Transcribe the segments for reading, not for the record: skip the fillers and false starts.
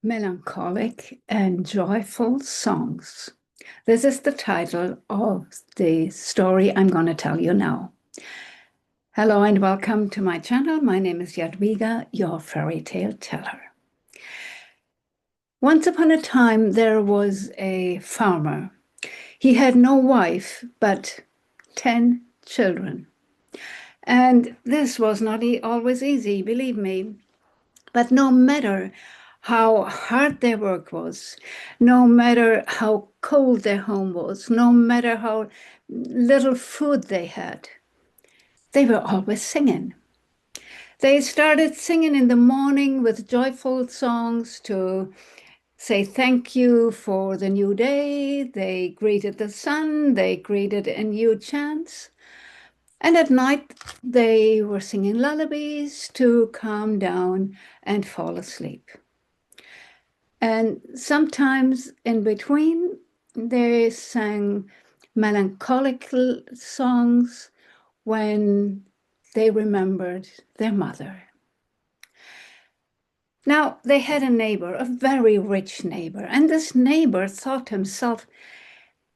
Melancholic and Joyful Songs. This is the title of the story I'm going to tell you now. Hello and welcome to my channel. My name is Jadwiga, your fairy tale teller. Once upon a time, there was a farmer. He had no wife, but 10 children. And this was not always easy, believe me. But no matter how hard their work was, no matter how cold their home was, no matter how little food they had, they were always singing. They started singing in the morning with joyful songs to say thank you for the new day. They greeted the sun, they greeted a new chance. And at night, they were singing lullabies to calm down and fall asleep. And sometimes in between, they sang melancholic songs when they remembered their mother. Now, they had a neighbor, a very rich neighbor, and this neighbor thought to himself,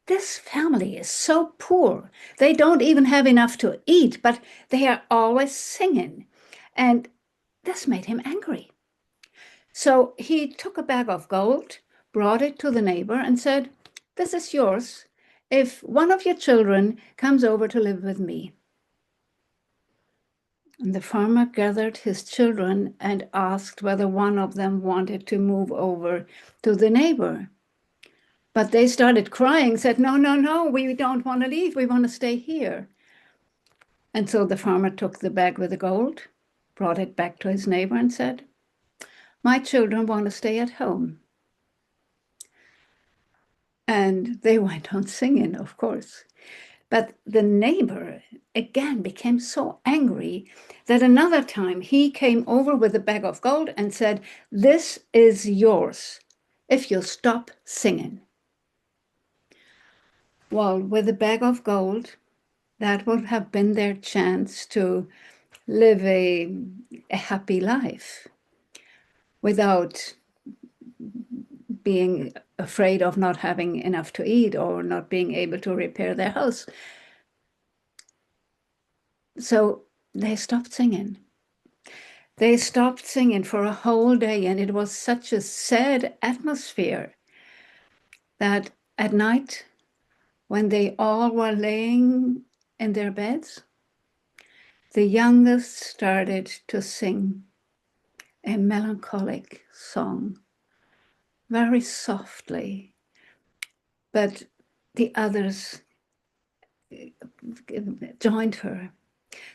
this family is so poor. They don't even have enough to eat, but they are always singing. And this made him angry. So he took a bag of gold, brought it to the neighbor and said, this is yours if one of your children comes over to live with me. And the farmer gathered his children and asked whether one of them wanted to move over to the neighbor. But they started crying, said, no, no, no, we don't want to leave. We want to stay here. And so the farmer took the bag with the gold, brought it back to his neighbor and said, my children want to stay at home. And they went on singing, of course. But the neighbor again became so angry that another time he came over with a bag of gold and said, this is yours if you stop singing. Well, with a bag of gold, that would have been their chance to live a happy life without being afraid of not having enough to eat or not being able to repair their house. So they stopped singing. They stopped singing for a whole day, and it was such a sad atmosphere that at night, when they all were laying in their beds, the youngest started to sing a melancholic song, very softly, but the others joined her.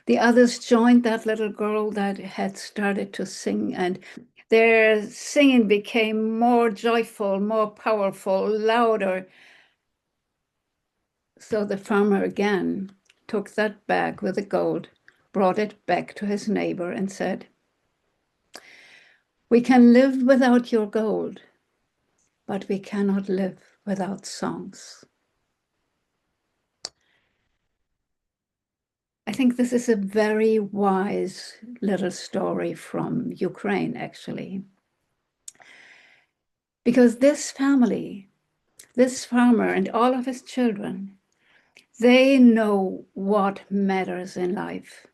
The others joined that little girl that had started to sing, and their singing became more joyful, more powerful, louder. So the farmer again took that bag with the gold, brought it back to his neighbor and said, we can live without your gold, but we cannot live without songs. I think this is a very wise little story from Ukraine, actually. Because this family, this farmer and all of his children, they know what matters in life.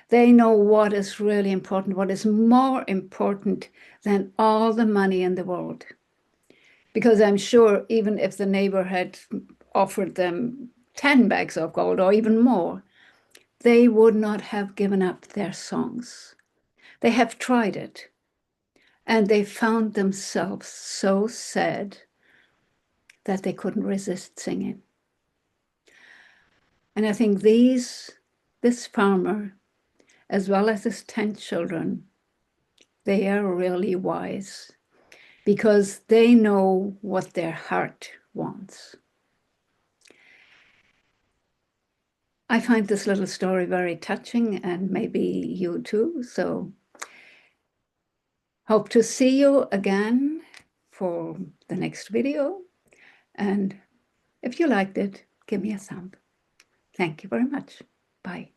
They know what is really important, what is more important than all the money in the world. Because I'm sure even if the neighbor had offered them 10 bags of gold or even more, they would not have given up their songs. They have tried it, and they found themselves so sad that they couldn't resist singing. And I think this farmer, as well as his 10 children, they are really wise because they know what their heart wants. I find this little story very touching, and maybe you too. So hope to see you again for the next video. And if you liked it, give me a thumb. Thank you very much. Bye.